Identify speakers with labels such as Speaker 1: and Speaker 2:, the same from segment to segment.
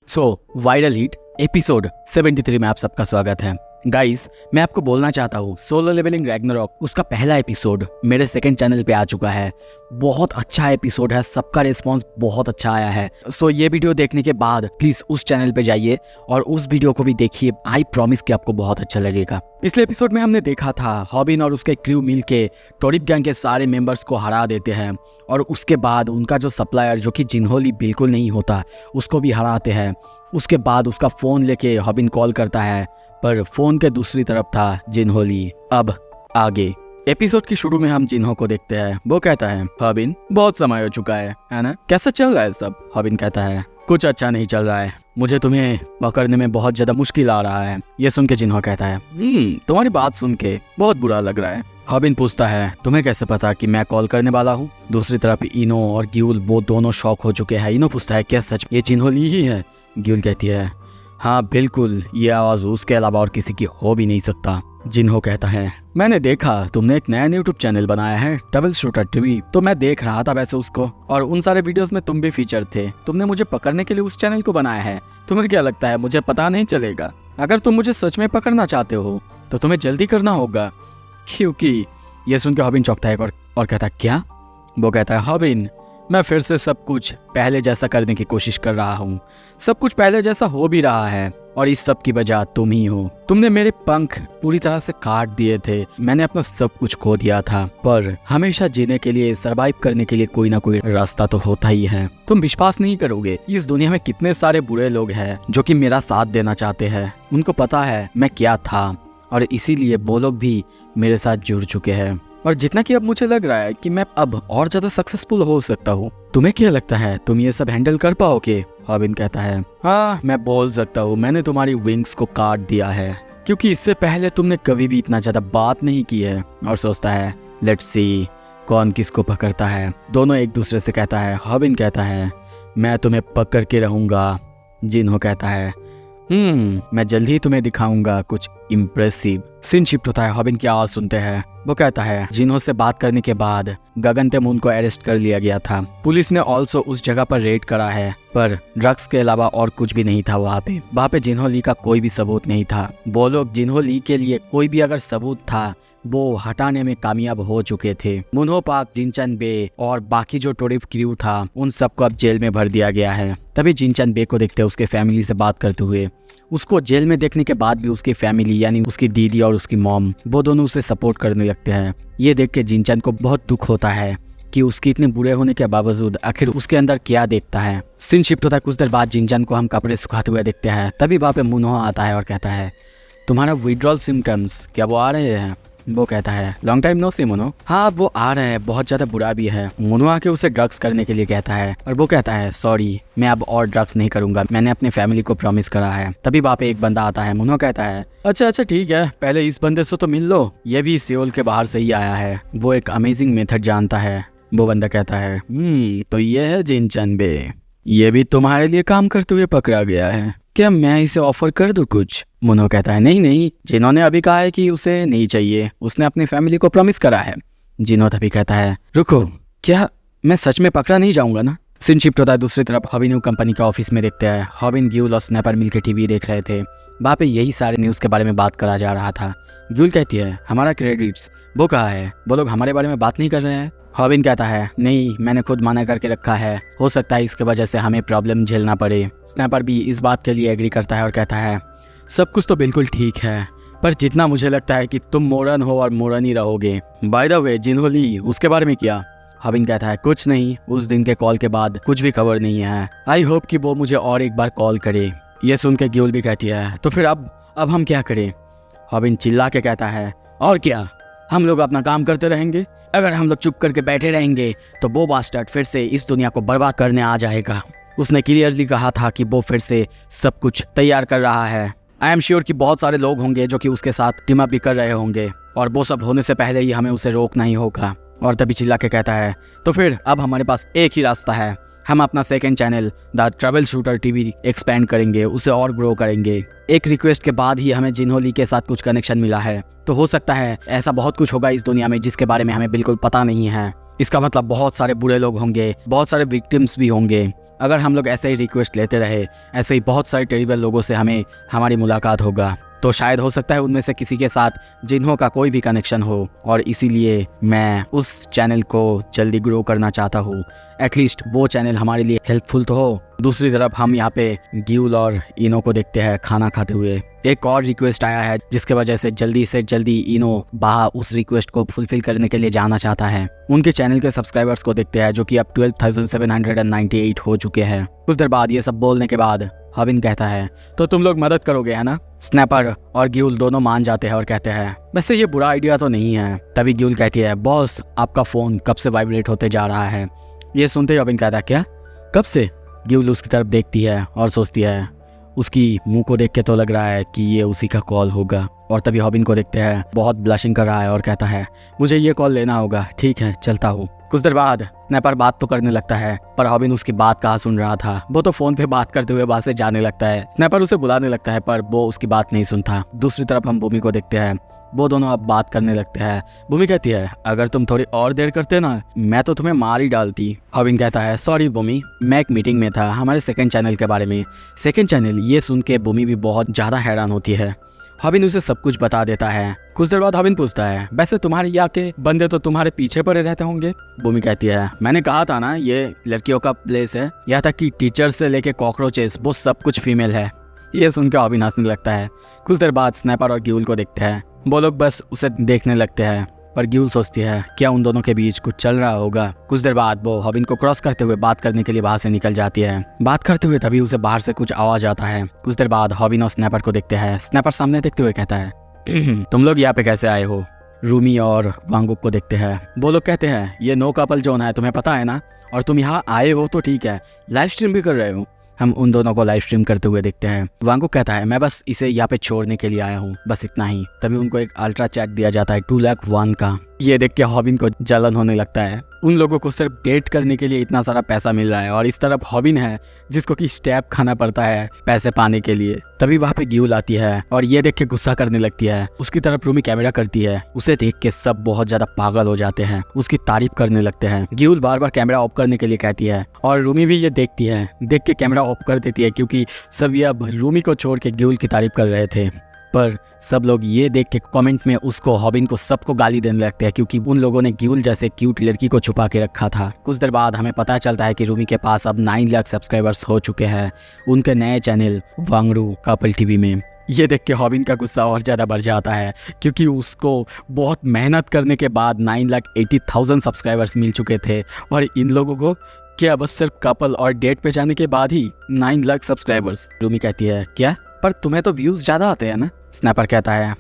Speaker 1: Viral hit episode 73 में आप सबका स्वागत है। गाइस, मैं आपको बोलना चाहता हूँ सोलो लेवलिंग रैग्नारॉक उसका पहला एपिसोड मेरे सेकंड चैनल पे आ चुका है। बहुत अच्छा एपिसोड है, सबका रिस्पांस बहुत अच्छा आया है। ये वीडियो देखने के बाद प्लीज उस चैनल पे जाइए और उस वीडियो को भी देखिए। आई प्रॉमिस कि आपको बहुत अच्छा लगेगा। पिछले एपिसोड में हमने देखा था हॉबिन और उसके क्रू मिलके टोरिप गैंग के सारे मेंबर्स को हरा देते हैं और उसके बाद उनका जो सप्लायर जो कि जिन्होली बिल्कुल नहीं होता उसको भी हराते हैं। उसके बाद उसका फोन लेके हॉबिन कॉल करता है पर फोन के दूसरी तरफ था जिन्होली। अब आगे एपिसोड की शुरू में हम जिन्हो को देखते हैं। वो कहता है हॉबिन बहुत समय हो चुका है ना, कैसा चल रहा है सब? हॉबिन कहता है कुछ अच्छा नहीं चल रहा है, मुझे तुम्हें पकड़ने में बहुत ज्यादा मुश्किल आ रहा है। ये सुन के जिन्हो कहता है तुम्हारी बात सुन के बहुत बुरा लग रहा है। हॉबिन पूछता है तुम्हें कैसे पता कि मैं कॉल करने वाला हूँ? दूसरी तरफ इनो और ग्यूल वो दोनों शॉक हो चुके हैं। इनो पूछता है क्या सच ये जिन्होली ही है? ग्यूल कहती है हाँ बिल्कुल, ये आवाज उसके अलावा और किसी की हो भी नहीं सकता। जिन्हो कहता है मैंने देखा तुमने एक नया यूट्यूब चैनल बनाया है ट्रबल शूटर टीवी, तो मैं देख रहा था वैसे उसको, और उन सारे वीडियोस में तुम भी फीचर थे। तुमने मुझे पकड़ने के लिए उस चैनल को बनाया है। तुम्हें क्या लगता है मुझे पता नहीं चलेगा? अगर तुम मुझे सच में पकड़ना चाहते हो तो तुम्हें जल्दी करना होगा, क्योंकि ये सुन के हॉबिन चौंकता है और कहता है क्या? वो कहता है हॉबिन मैं फिर से सब कुछ पहले जैसा करने की कोशिश कर रहा हूँ। सब कुछ पहले जैसा हो भी रहा है और इस सब की वजह तुम ही हो। तुमने मेरे पंख पूरी तरह से काट दिए थे, मैंने अपना सब कुछ खो दिया था, पर हमेशा जीने के लिए, सरवाइव करने के लिए कोई ना कोई रास्ता तो होता ही है। तुम विश्वास नहीं करोगे इस दुनिया में कितने सारे बुरे लोग हैं जो कि मेरा साथ देना चाहते हैं। उनको पता है मैं क्या था और इसीलिए वो लोग भी मेरे साथ जुड़ चुके हैं। और जितना कि अब मुझे लग रहा है कि मैं अब और ज्यादा सक्सेसफुल हो सकता हूँ। तुम्हें क्या लगता है तुम ये सब हैंडल कर पाओगे? हॉबिन कहता है हाँ मैं बोल सकता हूँ, मैंने तुम्हारी विंग्स को काट दिया है, क्योंकि इससे पहले तुमने कभी भी इतना ज्यादा बात नहीं की है। और सोचता है लेट्स सी कौन किसको पकड़ता है। दोनों एक दूसरे से कहता है। हॉबिन कहता है मैं तुम्हें पकड़ के रहूंगा। जिन्हो कहता है मैं जल्दी ही तुम्हें दिखाऊंगा कुछ इम्प्रेसिव। सीन शिफ्ट होता है, हॉबिन की आवाज सुनते हैं। वो कहता है जिन्हो से बात करने के बाद गगन तेमून को अरेस्ट कर लिया गया था। पुलिस ने ऑल्सो उस जगह पर रेड करा है, पर ड्रग्स के अलावा और कुछ भी नहीं था वहाँ पे जिन्हो ली का कोई भी सबूत नहीं था। वो लोग जिन्हो ली के लिए कोई भी अगर सबूत था वो हटाने में कामयाब हो चुके थे। मुन्हो पाक, जिनचन बे और बाकी जो टोरिफ क्रू था उन सबको अब जेल में भर दिया गया है। तभी जिनचन बे को देखते उसके फैमिली से बात करते हुए। उसको जेल में देखने के बाद भी उसकी फैमिली यानी उसकी दीदी और उसकी मॉम वो दोनों उसे सपोर्ट करने लगते हैं। ये देख के जिनचन को बहुत दुख होता है कि उसके इतने बुरे होने के बावजूद आखिर उसके अंदर क्या देखता है। सीन शिफ्ट होता है, कुछ देर बाद जिनचन को हम कपड़े सुखाते हुए देखते हैं। तभी वहाँ पे मुन्हो आता है और कहता है तुम्हारा विड्रॉल सिम्टम्स क्या वो आ रहे हैं? वो कहता है लॉन्ग टाइम नो सी मुनो। हाँ वो आ रहे हैं, बहुत ज्यादा बुरा भी है। मुनो आके उसे ड्रग्स करने के लिए कहता है और वो कहता है सॉरी मैं अब और ड्रग्स नहीं करूंगा, मैंने अपने फैमिली को प्रॉमिस करा है। तभी वहाँ पे एक बंदा आता है। मुनो कहता है अच्छा ठीक है, पहले इस बंदे से तो मिल लो, ये भी सियोल के बाहर से ही आया है, वो एक अमेजिंग मेथड जानता है। वो बंदा कहता है तो ये है जिनचन बे, ये भी तुम्हारे लिए काम करते हुए पकड़ा गया है, क्या मैं इसे ऑफर कर दूं कुछ? मुनो कहता है नहीं, जिन्होंने अभी कहा है कि उसे नहीं चाहिए, उसने अपनी फैमिली को प्रॉमिस करा है। जिन्हो तभी कहता है रुको, क्या मैं सच में पकड़ा नहीं जाऊंगा ना? सीन शिफ्ट होता है दूसरी तरफ। हॉबिन कंपनी का ऑफिस में देखते हैं। हॉबिन, ग्यूल और स्नैपर मिलकर टीवी देख रहे थे। वहाँ पे यही सारे न्यूज़ के बारे में बात करा जा रहा था। ग्यूल कहती है हमारा क्रेडिट्स वो कहा है, वो लोग हमारे बारे में बात नहीं कर रहे हैं। हॉबिन कहता है नहीं, मैंने खुद मना करके रखा है, हो सकता है इसके वजह से हमें प्रॉब्लम झेलना पड़े। स्नैपर भी इस बात के लिए एग्री करता है और कहता है सब कुछ तो बिल्कुल ठीक है, पर जितना मुझे लगता है कि तुम मोरन हो और मोरन ही रहोगे। बाय द वे जिन्होली उसके बारे में क्या? हॉबिन कहता है कुछ नहीं, उस दिन के कॉल के बाद कुछ भी खबर नहीं है। आई होप कि वो मुझे और एक बार कॉल करे। ये सुन के ग्यूल भी कहती है तो फिर अब हम क्या करें? हॉबिन चिल्ला के कहता है और क्या, हम लोग अपना काम करते रहेंगे। अगर हम लोग चुप करके बैठे रहेंगे तो वो बास्टर्ड फिर से इस दुनिया को बर्बाद करने आ जाएगा। उसने क्लियरली कहा था कि वो फिर से सब कुछ तैयार कर रहा है। आई एम श्योर कि बहुत सारे लोग होंगे जो कि उसके साथ टीम अप भी कर रहे होंगे और वो सब होने से पहले ही हमें उसे रोकना ही होगा। और तभी चिल्ला के कहता है तो फिर अब हमारे पास एक ही रास्ता है, हम अपना second channel the trouble shooter TV expand करेंगे, उसे और ग्रो करेंगे। एक रिक्वेस्ट के बाद ही हमें जिन्होली के साथ कुछ कनेक्शन मिला है, तो हो सकता है ऐसा बहुत कुछ होगा इस दुनिया में जिसके बारे में हमें बिल्कुल पता नहीं है। इसका मतलब बहुत सारे बुरे लोग होंगे, बहुत सारे विक्टिम्स भी होंगे। अगर हम लोग ऐसे ही रिक्वेस्ट लेते रहे, ऐसे ही बहुत सारे टेरिबल लोगों से हमारी मुलाकात होगा, तो शायद हो सकता है उनमें से किसी के साथ जिन्हों का कोई भी कनेक्शन हो। और इसीलिए मैं उस चैनल को जल्दी ग्रो करना चाहता हूँ। एटलीस्ट वो चैनल हमारे लिए हेल्पफुल तो हो। दूसरी तरफ हम यहाँ पे गिउल और इनो को देखते हैं खाना खाते हुए। एक और रिक्वेस्ट आया है जिसके वजह से जल्दी इनो बाहा उस रिक्वेस्ट को फुलफिल करने के लिए जाना चाहता है। उनके चैनल के सब्सक्राइबर्स को देखते हैं जो कि अब 12,798 हो चुके हैं। कुछ देर बाद ये सब बोलने के बाद हबिन कहता है, तो तुम लोग मदद करोगे है ना। स्नैपर और गिउल दोनों मान जाते हैं और कहते हैं, वैसे ये बुरा आइडिया तो नहीं है। तभी गिउल कहती है, बॉस आपका फोन कब से वाइब्रेट होते जा रहा है। ये सुनते ही हबिन कहता है, क्या कब से। गिउल उसकी तरफ देखती है और सोचती है, उसकी मुंह को देख के तो लग रहा है कि ये उसी का कॉल होगा। और तभी हॉबिन को देखते हैं, बहुत ब्लशिंग कर रहा है और कहता है, मुझे ये कॉल लेना होगा, ठीक है चलता हूँ। कुछ देर बाद स्नैपर बात तो करने लगता है, पर हॉबिन उसकी बात कहाँ सुन रहा था। वो तो फोन पे बात करते हुए वहां से जाने लगता है। स्नैपर उसे बुलाने लगता है पर वो उसकी बात नहीं सुनता। दूसरी तरफ हम भूमि को देखते हैं, वो दोनों अब बात करने लगते हैं। भूमि कहती है, अगर तुम थोड़ी और देर करते ना, मैं तो तुम्हें मार ही डालती। हॉबिन कहता है, सॉरी भूमि, मैं एक मीटिंग में था हमारे सेकंड चैनल के बारे में। सेकंड चैनल, ये सुन के भूमि भी बहुत ज्यादा हैरान होती है। हॉबिन उसे सब कुछ बता देता है। कुछ देर बाद हॉबिन पूछता है, वैसे तुम्हारे यहाँ के बंदे तो तुम्हारे पीछे पड़े रहते होंगे। भूमि कहती है, मैंने कहा था ना ये लड़कियों का प्लेस है, यहाँ तक कि टीचर से लेके कॉकरोचेस वो सब कुछ फीमेल है। ये सुन के हॉबिन हंसने लगता है। कुछ देर बाद स्नैपर और गिउल को देखते हैं। वो लोग बस उसे देखने लगते हैं, पर गिउल सोचती है क्या उन दोनों के बीच कुछ चल रहा होगा। कुछ देर बाद वो हॉबिन को क्रॉस करते हुए बात करने के लिए बाहर से निकल जाती है। बात करते हुए तभी उसे बाहर से कुछ आवाज आता है। कुछ देर बाद हॉबिन और स्नैपर को देखते हैं। स्नैपर सामने देखते हुए कहता है, तुम लोग यहाँ पे कैसे आए हो। रूमी और वांगुक को देखते हैं। वो लोग कहते हैं, ये नो कपल जोन है, तुम्हें पता है ना, और तुम यहाँ आए हो तो ठीक है, लाइव स्ट्रीम भी कर रहे हो। हम उन दोनों को लाइव स्ट्रीम करते हुए देखते हैं। वांगुक कहता है, मैं बस इसे यहाँ पे छोड़ने के लिए आया हूँ, बस इतना ही। तभी उनको एक अल्ट्रा चैट दिया जाता है 2,01,000 का। ये देख के हॉबिन को जलन होने लगता है। उन लोगों को सिर्फ डेट करने के लिए इतना सारा पैसा मिल रहा है और इस तरफ हॉबिन है जिसको कि स्टेप खाना पड़ता है पैसे पाने के लिए। तभी वहाँ पे गिउल आती है और ये देख के गुस्सा करने लगती है। उसकी तरफ रूमी कैमरा करती है। उसे देख के सब बहुत ज्यादा पागल हो जाते हैं, उसकी तारीफ करने लगते हैं। गिउल बार बार कैमरा ऑफ करने के लिए कहती है और रूमी भी ये देखती है, देख के कैमरा ऑफ कर देती है क्योंकि सभी अब रूमी को छोड़ के गिउल की तारीफ कर रहे थे। पर सब लोग ये देख के कमेंट में उसको, हॉबिन को, सबको गाली देने लगते हैं क्योंकि उन लोगों ने गिउल जैसे क्यूट लड़की को छुपा के रखा था। कुछ देर बाद हमें पता चलता है कि रूमी के पास अब 9 लाख सब्सक्राइबर्स हो चुके हैं उनके नए चैनल वांगरू कपल टीवी में। ये देख के हॉबिन का गुस्सा और ज़्यादा बढ़ जाता है क्योंकि उसको बहुत मेहनत करने के बाद 9,80,000 सब्सक्राइबर्स मिल चुके थे और इन लोगों को क्या बस सिर्फ कपल और डेट पे जाने के बाद ही 9 लाख सब्सक्राइबर्स। रूमी कहती है, क्या, पर तुम्हें तो व्यूज ज़्यादा आते हैं ना। स्नैपर कहता है,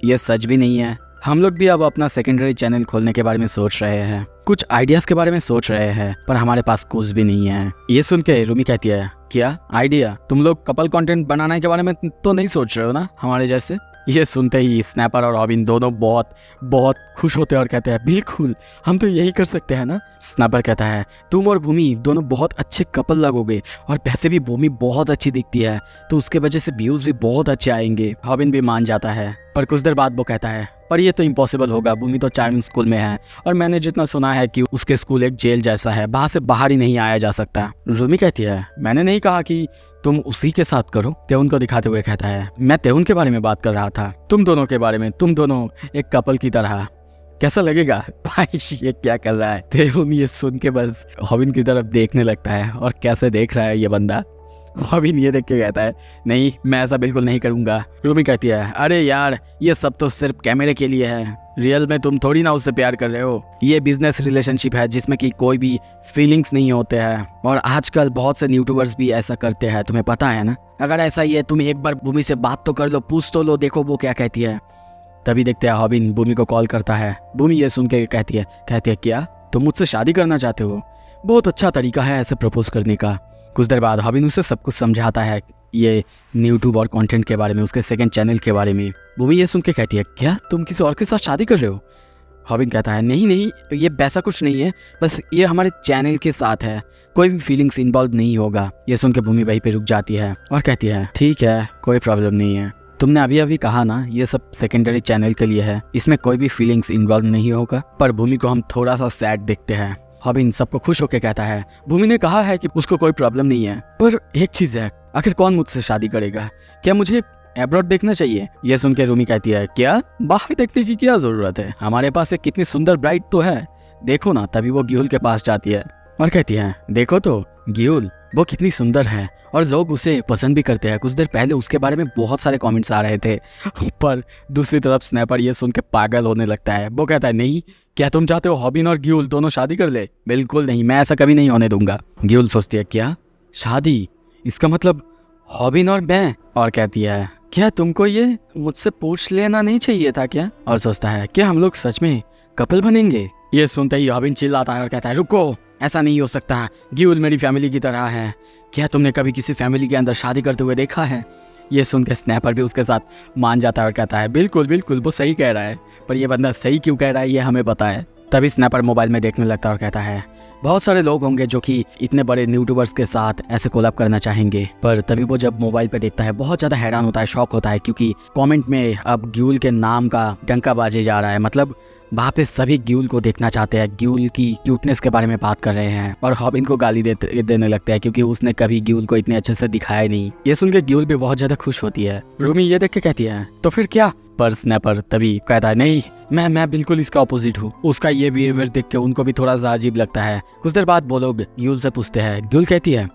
Speaker 1: ये सच भी नहीं है, हम लोग भी अब अपना सेकेंडरी चैनल खोलने के बारे में सोच रहे हैं, कुछ आइडियाज के बारे में सोच रहे हैं, पर हमारे पास कुछ भी नहीं है। ये सुन के रूमी कहती है, क्या आइडिया, तुम लोग कपल कंटेंट बनाने के बारे में तो नहीं सोच रहे हो ना हमारे जैसे। ये सुनते ही स्नैपर और हॉबिन दोनों बहुत बहुत खुश होते हैं और कहते हैं, बिल्कुल हम तो यही कर सकते हैं ना। स्नैपर कहता है, तुम और भूमि दोनों बहुत अच्छे कपल लगोगे और वैसे भी भूमि बहुत अच्छी दिखती है तो उसके वजह से व्यूज भी बहुत अच्छे आएंगे। हॉबिन भी मान जाता है, पर कुछ देर बाद वो कहता है, पर ये तो इम्पॉसिबल होगा, भूमि तो चार्मिंग स्कूल में है और मैंने जितना सुना है कि उसके स्कूल एक जेल जैसा है, वहाँ से बाहर ही नहीं आया जा सकता। रूमी कहती है, मैंने नहीं कहा कि तुम उसी के साथ करो। तेउन को दिखाते हुए कहता है, मैं तेउन के बारे में बात कर रहा था, तुम दोनों के बारे में, तुम दोनों एक कपल की तरह, कैसा लगेगा। भाई ये क्या कर रहा है। तेउन ये सुन के बस हॉबिन की तरफ देखने लगता है और कैसे देख रहा है ये बंदा। हॉबिन ये देख के कहता है, नहीं मैं ऐसा बिल्कुल नहीं करूंगा। रूमी कहती है, अरे यार ये सब तो सिर्फ कैमरे के लिए है, रियल में तुम थोड़ी ना उससे प्यार कर रहे हो, ये बिजनेस रिलेशनशिप है जिसमें कि कोई भी फीलिंग्स नहीं होते हैं और आजकल बहुत से यूट्यूबर्स भी ऐसा करते हैं, तुम्हें पता है ना। अगर ऐसा ही है तुम एक बार भूमि से बात तो कर लो, पूछ तो लो, देखो वो क्या कहती है। तभी देखते हैं हॉबिन भूमि को कॉल करता है। भूमि ये सुन के कहती है क्या तुम मुझसे शादी करना चाहते हो, बहुत अच्छा तरीका है ऐसे प्रपोज करने का। कुछ देर बाद हॉबिन उसे सब कुछ समझाता है ये यूट्यूब और कंटेंट के बारे में, उसके सेकंड चैनल के बारे में। भूमि ये सुन के कहती है, क्या तुम किसी और के साथ शादी कर रहे हो। हॉबिन कहता है, नहीं ये वैसा कुछ नहीं है, बस ये हमारे चैनल के साथ है, कोई भी फीलिंग्स इन्वॉल्व नहीं होगा। ये सुन के भूमि वहीं पे रुक जाती है और कहती है, ठीक है कोई प्रॉब्लम नहीं है, तुमने अभी कहा ना ये सब सेकेंडरी चैनल के लिए है, इसमें कोई भी फीलिंग्स इन्वॉल्व नहीं होगा। पर भूमि को हम थोड़ा सा सैड देखते हैं हॉबिन सबको खुश होकर कहता है भूमि ने कहा है कि उसको कोई प्रॉब्लम नहीं है, पर एक चीज है, आखिर कौन मुझसे शादी करेगा? क्या मुझे एब्रॉड देखना चाहिए? ये सुन के रूमी कहती है क्या बाहर देखने की क्या जरूरत है, हमारे पास एक कितनी सुंदर ब्राइड तो है, देखो ना। तभी वो ग्यूल के पास जाती है और कहती है देखो तो ग्यूल, वो कितनी सुंदर है और लोग उसे पसंद भी करते हैं। कुछ देर पहले उसके बारे में बहुत सारे कमेंट्स आ रहे थे, पर दूसरी तरफ स्नैपर ये सुन के पागल होने लगता है। वो कहता है नहीं, क्या तुम चाहते हो हॉबिन और ग्यूल दोनों शादी कर ले? बिल्कुल नहीं, मैं ऐसा कभी नहीं होने दूंगा। ग्यूल सोचती है क्या शादी, इसका मतलब हॉबिन और मैं? और कहती है क्या तुमको ये मुझसे पूछ लेना नहीं चाहिए था क्या? और सोचता है क्या हम लोग सच में कपल बनेंगे? ये सुनते ही हॉबिन चिल्लाता है और कहता है रुको, ऐसा नहीं हो सकता, ग्यूल मेरी फैमिली की तरह है, क्या तुमने कभी किसी फैमिली के अंदर शादी करते हुए देखा है? ये सुन के स्नैपर भी उसके साथ मान जाता है और कहता है बिल्कुल बिल्कुल वो सही कह रहा है, पर ये बंदा सही क्यों कह रहा है ये हमें पता है। तभी स्नैपर मोबाइल में देखने लगता है और कहता है बहुत सारे लोग होंगे जो कि इतने बड़े यूट्यूबर्स के साथ ऐसे कोलैब करना चाहेंगे, पर तभी वो जब मोबाइल पे देखता है बहुत ज़्यादा हैरान होता है, शॉक होता है, क्योंकि कमेंट में अब ग्यूल के नाम का डंका बाजे जा रहा है। मतलब वहाँ पे सभी ग्यूल को देखना चाहते हैं, ग्यूल की क्यूटनेस के बारे में बात कर रहे हैं और हॉबिन को गाली देने लगते हैं क्योंकि उसने कभी ग्यूल को इतने अच्छे से दिखाया नहीं। ये सुन के ग्यूल भी बहुत ज़्यादा खुश होती है। रूमी ये देख के कहती है तो फिर क्या? पर स्नैपर तभी कहता है नहीं, मैं बिल्कुल इसका ऑपोजिट हूँ। उसका ये बिहेवियर देख के उनको भी थोड़ा सा अजीब लगता है। कुछ देर बाद वो लोग ग्यूल से पूछते हैं। ग्यूल कहती है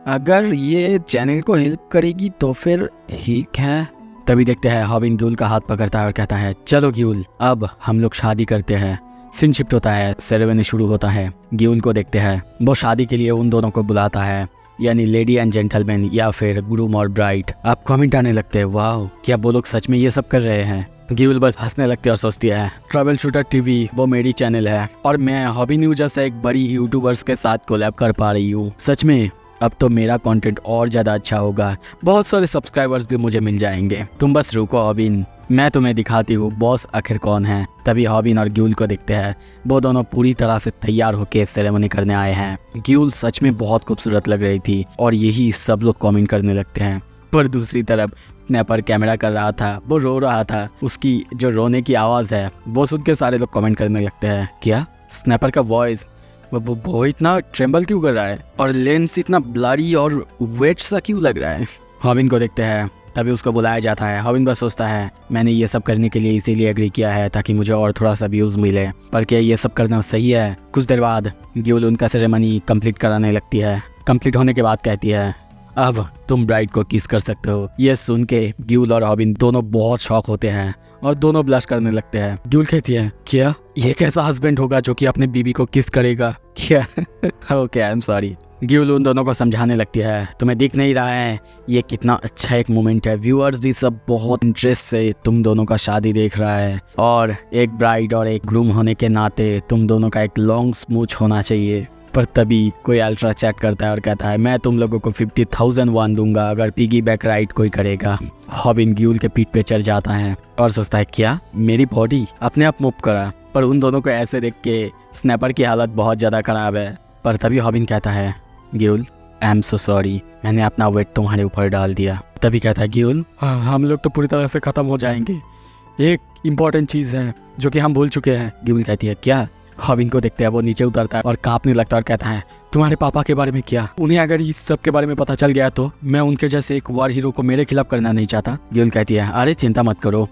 Speaker 1: अगर ये चैनल को हेल्प करेगी तो फिर ठीक है। तभी देखते हैं हॉबिन ग्यूल का हाथ पकड़ता है और कहता है चलो ग्यूल, अब हम लोग शादी करते हैं। सीन शिफ्ट होता है, सेरेमनी शुरू होता है। ग्यूल को देखते हैं, वो शादी के लिए उन दोनों को बुलाता है, यानी लेडी एंड जेंटलमैन या फिर ग्रूम और ब्राइड। आप कमेंट आने लगते हैं वाह, क्या वो लोग सच में ये सब कर रहे हैं? ग्यूल बस हंसने लगती है और सोचती है ट्रैवल शूटर टीवी वो मेरी चैनल है और मैं हॉबी न्यूज जैसे एक बड़ी यूट्यूबर्स के साथ कोलैब कर पा रही हूँ। सच में अब तो मेरा कंटेंट और ज़्यादा अच्छा होगा, बहुत सारे सब्सक्राइबर्स भी मुझे मिल जाएंगे। तुम बस रुको हॉबिन, मैं तुम्हें दिखाती हूँ बॉस आखिर कौन है। तभी हॉबिन और ग्यूल को देखते हैं, वो दोनों पूरी तरह से तैयार होकर सेरेमनी करने आए हैं। ग्यूल सच में बहुत खूबसूरत लग रही थी और यही सब लोग कमेंट करने लगते हैं। पर दूसरी तरफ स्नैपर कैमरा कर रहा था, वो रो रहा था, उसकी जो रोने की आवाज़ है वो सुन के सारे लोग कमेंट करने लगते हैं क्या स्नैपर का वॉइस वो इतना ट्रेम्बल क्यों कर रहा है और लेंस इतना ब्लरी और वेट सा क्यों लग रहा है? हॉबिन को देखते हैं, तभी उसको बुलाया जाता है। हॉबिन बस सोचता है मैंने ये सब करने के लिए इसीलिए एग्री किया है ताकि मुझे और थोड़ा सा व्यूज़ मिले, पर क्या ये सब करना सही है? कुछ देर बाद ग्यूल उनका सेरेमनी कंप्लीट कराने लगती है। कंप्लीट होने के बाद कहती है अब तुम ब्राइड को किस कर सकते हो। ये सुन के ग्यूल और हॉबिन दोनों बहुत शॉक होते हैं और दोनों ब्लश करने लगते हैं। ग्यूल कहती है क्या ये कैसा हस्बैंड होगा जो कि अपने बीवी को किस करेगा क्या? Okay I am sorry. ग्यूल उन दोनों को समझाने लगती है तुम्हें दिख नहीं रहा है ये कितना अच्छा एक मोमेंट है, व्यूअर्स भी सब बहुत इंटरेस्ट से तुम दोनों का शादी देख रहा है और एक ब्राइड और एक ग्रूम होने के नाते तुम दोनों का एक लॉन्ग स्मूच होना चाहिए। पर तभी कोई अल्ट्रा चैट करता है और कहता है मैं तुम लोगों को 50,000 वन दूंगा अगर पिगी बैक राइड कोई करेगा। हॉबिन ग्यूल के पीठ पे चढ़ जाता है और सोचता है क्या मेरी बॉडी अपने आप मूव करा। पर उन दोनों को ऐसे देख के स्नैपर की हालत बहुत ज़्यादा ख़राब है। पर तभी हॉबिन कहता है ग्यूल आई एम सो सॉरी, मैंने अपना वेट तुम्हारे ऊपर डाल दिया। तभी कहता है ग्यूल हम लोग तो पूरी तरह से ख़त्म हो जाएंगे, एक इम्पॉर्टेंट चीज़ है जो कि हम भूल चुके हैं। ग्यूल कहती है क्या? हॉबिन को देखते हैं, वो नीचे उतरता है और कांपने लगता है और कहता है तुम्हारे पापा के बारे में क्या? उन्हें अगर इस सब के बारे में पता चल गया तो मैं उनके जैसे एक वॉर हीरो को मेरे खिलाफ करना नहीं चाहता। ग्यूल कहती है अरे चिंता मत करो,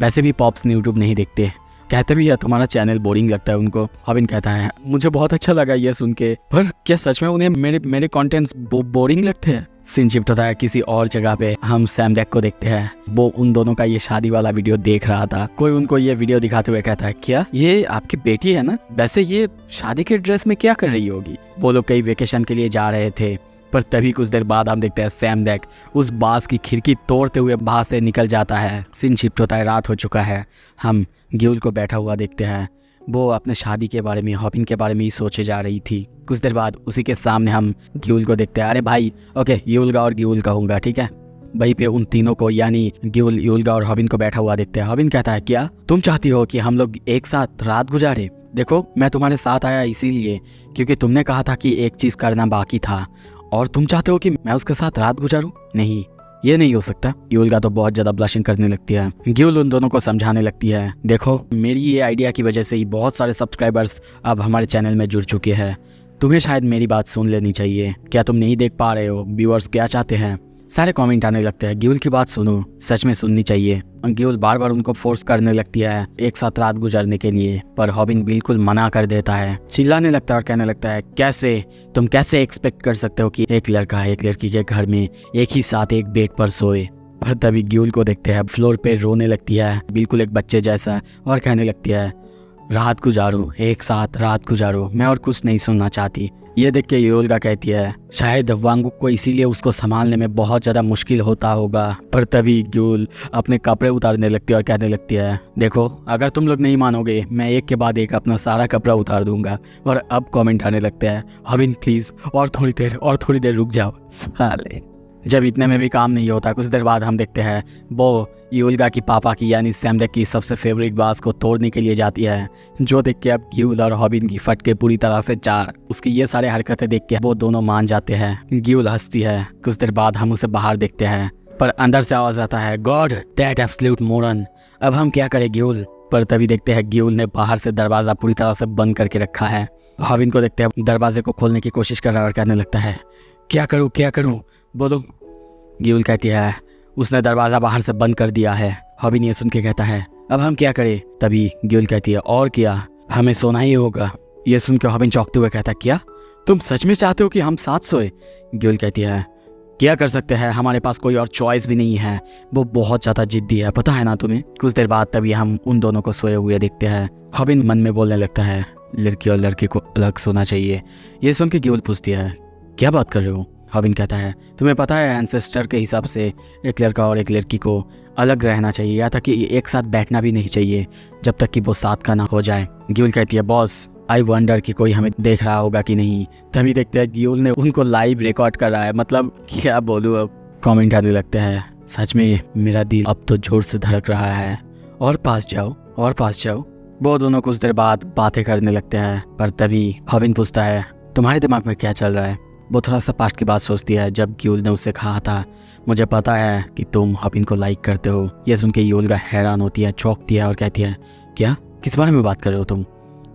Speaker 1: वैसे भी पॉप्स ने यूट्यूब नहीं देखते, कहते भी है तुम्हारा चैनल बोरिंग लगता है उनको। हॉबिन कहता है मुझे बहुत अच्छा लगा ये सुन के, पर क्या सच में उन्हें मेरे कंटेंट्स बोरिंग लगते हैं? सीन शिफ्ट होता है किसी और जगह पे, हम सैम डेक को देखते हैं। वो उन दोनों का ये शादी वाला वीडियो देख रहा था। कोई उनको ये वीडियो दिखाते हुए कहता है क्या ये आपकी बेटी है ना, वैसे ये शादी के ड्रेस में क्या कर रही होगी? वो लोग कई वेकेशन के लिए जा रहे थे। पर तभी कुछ देर बाद हम देखते हैं सैम डेक उस बास की खिड़की तोड़ते हुए बाहर से निकल जाता है। सीन शिफ्ट होता है, रात हो चुका है। हम ग्यूल को बैठा हुआ देखते हैं, वो अपने शादी के बारे में हॉबिन के बारे में ही सोचे जा रही थी। कुछ देर बाद उसी के सामने हम ग्यूल को देखते हैं। अरे भाई ओके यूलगा और ग्यूल कहूँगा ठीक है। वहीं पे उन तीनों को यानी ग्यूल यूलगा और हॉबिन को बैठा हुआ देखते हैं। हॉबिन कहता है क्या तुम चाहती हो कि हम लोग एक साथ रात गुजारे? देखो मैं तुम्हारे साथ आया इसीलिए क्योंकि तुमने कहा था कि एक चीज़ करना बाकी था और तुम चाहते हो कि मैं उसके साथ रात गुजारूं? नहीं, ये नहीं हो सकता। गियुल का तो बहुत ज़्यादा ब्लशिंग करने लगती है। गियुल उन दोनों को समझाने लगती है, देखो मेरी ये आइडिया की वजह से ही बहुत सारे सब्सक्राइबर्स अब हमारे चैनल में जुड़ चुके हैं। तुम्हें शायद मेरी बात सुन लेनी चाहिए। क्या तुम नहीं देख पा रहे हो व्यूअर्स क्या चाहते हैं? सारे कमेंट आने लगते हैं, गियुल की बात सुनो, सच में सुननी चाहिए। गियुल बार बार उनको फोर्स करने लगती है एक साथ रात गुजारने के लिए, पर हॉबिन बिल्कुल मना कर देता है। चिल्लाने लगता है और कहने लगता है, तुम कैसे एक्सपेक्ट कर सकते हो कि एक लड़का एक लड़की के घर में एक ही साथ एक बेड पर सोए। पर तभी गियुल को देखते हैं फ्लोर पे रोने लगती है बिल्कुल एक बच्चे जैसा, और कहने लगती है, रात गुजारो, एक साथ रात गुजारो, मैं और कुछ नहीं सुनना चाहती। ये देख के गियुल का कहती है, शायद वांगुक को इसीलिए उसको संभालने में बहुत ज़्यादा मुश्किल होता होगा। पर तभी गियुल अपने कपड़े उतारने लगती है और कहने लगती है, देखो अगर तुम लोग नहीं मानोगे मैं एक के बाद एक अपना सारा कपड़ा उतार दूंगा। और अब कमेंट आने लगते हैं, हॉबिन प्लीज़ और थोड़ी देर रुक जाओ साले। जब इतने में भी काम नहीं होता, कुछ देर बाद हम देखते हैं वो गियुल की पापा की यानी सैमडेक की सबसे फेवरेट बास को तोड़ने के लिए जाती है, जो देख के अब गियुल और हॉबिन की फट के पूरी तरह से चार। उसकी ये सारे हरकतें देख के वो दोनों मान जाते हैं। गियुल हंसती है। कुछ देर बाद हम उसे बाहर देखते हैं, पर अंदर से आवाज आता है, गॉड दैट एब्सोल्यूट मोरन, अब हम क्या करें गियुल। पर तभी देखते हैं गियुल ने बाहर से दरवाज़ा पूरी तरह से बंद करके रखा है। हॉबिन को देखते हैं दरवाजे को खोलने की कोशिश कर रहा है और कहने लगता है, क्या करूँ बोलो। गियुल कहती है, उसने दरवाज़ा बाहर से बंद कर दिया है। हॉबिन ये सुन के कहता है, अब हम क्या करें। तभी गियुल कहती है, और क्या, हमें सोना ही होगा। ये सुन के हॉबिन चौंकते हुए कहता है, क्या तुम सच में चाहते हो कि हम साथ सोए? गियुल कहती है, क्या कर सकते हैं, हमारे पास कोई और चॉइस भी नहीं है। वो बहुत ज़्यादा जिद्दी है, पता है ना तुम्हें। कुछ देर बाद तभी हम उन दोनों को सोए हुए देखते हैं। हॉबिन मन में बोलने लगता है, लड़की और लड़के को अलग सोना चाहिए। ये सुन के गियुल पूछती है, क्या बात कर रहे हो? हॉबिन कहता है, तुम्हें पता है एंसेस्टर के हिसाब से एक लड़का और एक लड़की को अलग रहना चाहिए, या था कि एक साथ बैठना भी नहीं चाहिए जब तक कि वो साथ का ना हो जाए। गियुल कहती है, बॉस आई वंडर कि कोई हमें देख रहा होगा कि नहीं। तभी देखते हैं गियुल ने उनको लाइव रिकॉर्ड कर रहा है, मतलब क्या बोलूँ अब। कमेंट आने लगते हैं, सच में मेरा दिल अब तो जोर से धड़क रहा है, और पास जाओ। वो दोनों कुछ देर बाद बातें करने लगते हैं। पर तभी हॉबिन पूछता है, तुम्हारे दिमाग में क्या चल रहा है? वो थोड़ा सा पास्ट की बात सोचती है, जब गियुल ने उससे कहा था, मुझे पता है कि तुम हॉबिन को लाइक करते हो। ये सुन के गियुल हैरान होती है, चौंकती है और कहती है, क्या, किस बारे में बात कर रहे हो तुम?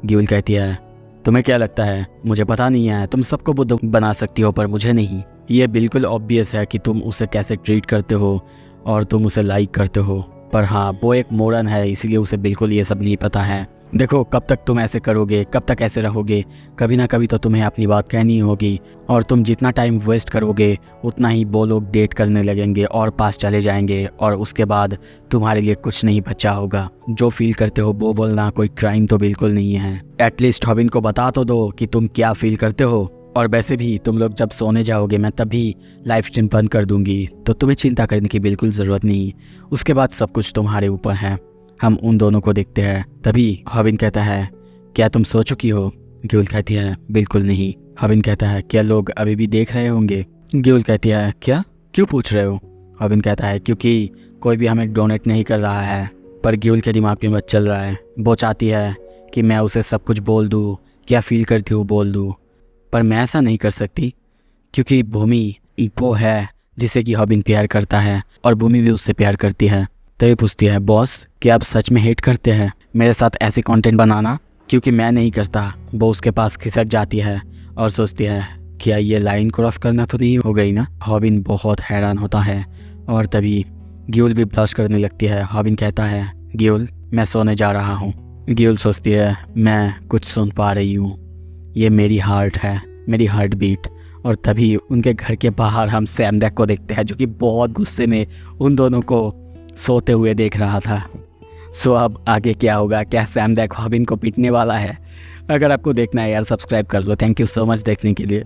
Speaker 1: गियुल कहती है, तुम्हें क्या लगता है, मुझे पता नहीं है, तुम सबको बुद्ध बना सकती हो पर मुझे नहीं। ये बिल्कुल ऑब्वियस है कि तुम उसे कैसे ट्रीट करते हो और तुम उसे लाइक करते हो, पर हाँ वो एक मोरन है इसीलिए उसे बिल्कुल ये सब नहीं पता है। देखो कब तक तुम ऐसे करोगे, कब तक ऐसे रहोगे, कभी ना कभी तो तुम्हें अपनी बात कहनी होगी, और तुम जितना टाइम वेस्ट करोगे उतना ही वो लोग डेट करने लगेंगे और पास चले जाएंगे, और उसके बाद तुम्हारे लिए कुछ नहीं बचा होगा। जो फील करते हो वो बोलना कोई क्राइम तो बिल्कुल नहीं है। एटलीस्ट हॉबिन को बता तो दो कि तुम क्या फील करते हो। और वैसे भी तुम लोग जब सोने जाओगे मैं तभी लाइव स्ट्रीम बंद कर दूंगी, तो तुम्हें चिंता करने की बिल्कुल ज़रूरत नहीं। उसके बाद सब कुछ तुम्हारे ऊपर है। हम उन दोनों को देखते हैं। तभी हॉबिन कहता है, क्या तुम सो चुकी हो? गियुल कहती है, बिल्कुल नहीं। हॉबिन कहता है, क्या लोग अभी भी देख रहे होंगे? गियुल कहती है, क्या, क्यों पूछ रहे हो? हॉबिन कहता है, क्योंकि कोई भी हमें डोनेट नहीं कर रहा है। पर गियुल के दिमाग में मत चल रहा है, वो चाहती है कि मैं उसे सब कुछ बोल दूँ, क्या फील करती हूँ बोल दूँ, पर मैं ऐसा नहीं कर सकती क्योंकि भूमि वो है जिसे कि हॉबिन प्यार करता है, और भूमि भी उससे प्यार करती है। तभी पूछती है, बॉस क्या आप सच में हेट करते हैं मेरे साथ ऐसे कंटेंट बनाना? क्योंकि मैं नहीं करता। वो उसके पास खिसक जाती है और सोचती है, क्या ये लाइन क्रॉस करना तो नहीं हो गई ना? हॉबिन बहुत हैरान होता है, और तभी गियुल भी ब्लश करने लगती है। हॉबिन कहता है, गियुल मैं सोने जा रहा हूँ। गियुल सोचती है, मैं कुछ सुन पा रही हूँ, ये मेरी हार्ट है, मेरी हार्ट बीट। और तभी उनके घर के बाहर हम सैमडेक को देखते हैं, जो कि बहुत गुस्से में उन दोनों को सोते हुए देख रहा था। सो अब आगे क्या होगा? क्या सैमडेक हॉबिन को पीटने वाला है? अगर आपको देखना है यार सब्सक्राइब कर लो। थैंक यू सो मच देखने के लिए।